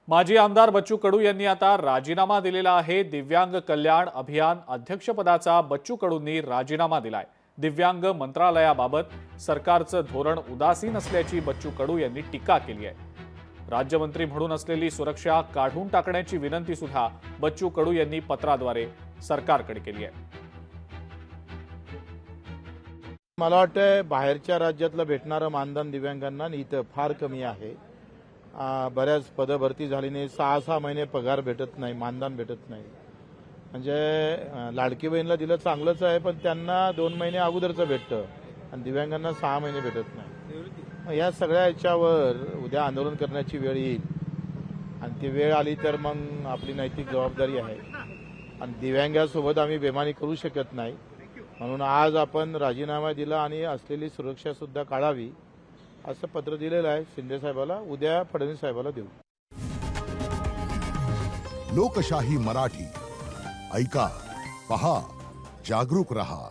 माजी आमदार बच्चू कडू यांनी आता राजीनामा दिलेला आहे। दिव्यांग कल्याण अभियान अध्यक्षपदाचा बच्चू कडूंनी राजीनामा दिलाय। दिव्यांग मंत्रालयाबाबत सरकारचं धोरण उदासीन असल्याची बच्चू कडू यांनी टीका केली आहे। राज्यमंत्री म्हणून असलेली सुरक्षा काढून टाकण्याची विनंती सुद्धा बच्चू कडू यांनी पत्राद्वारे सरकारकडे केली आहे। मला वाटतं बाहेरच्या राज्यातलं भेटणारं मानधन दिव्यांगांना इथं फार कमी आहे। बऱ्याच पदं भरती झाली नाही, 6-6 महिने पगार भेटत नाही, मानधन भेटत नाही। म्हणजे लाडकी बहीणला दिलं चांगलंच आहे, पण त्यांना 2 महिने अगोदरचं भेटतं आणि दिव्यांगांना 6 महिने भेटत नाही। या सगळ्या याच्यावर उद्या आंदोलन करण्याची वेळ येईल आणि ती वेळ आली तर मग आपली नैतिक जबाबदारी आहे आणि दिव्यांगासोबत आम्ही बेमानी करू शकत नाही। म्हणून आज आपण राजीनामा दिला आणि असलेली सुरक्षा सुद्धा काढावी असं पत्र दिलेलं आहे शिंदे साहेबाला। उद्या फडणवीस साहेबाला देऊ। लोकशाही मराठी ऐका, पहा, जागरूक रहा।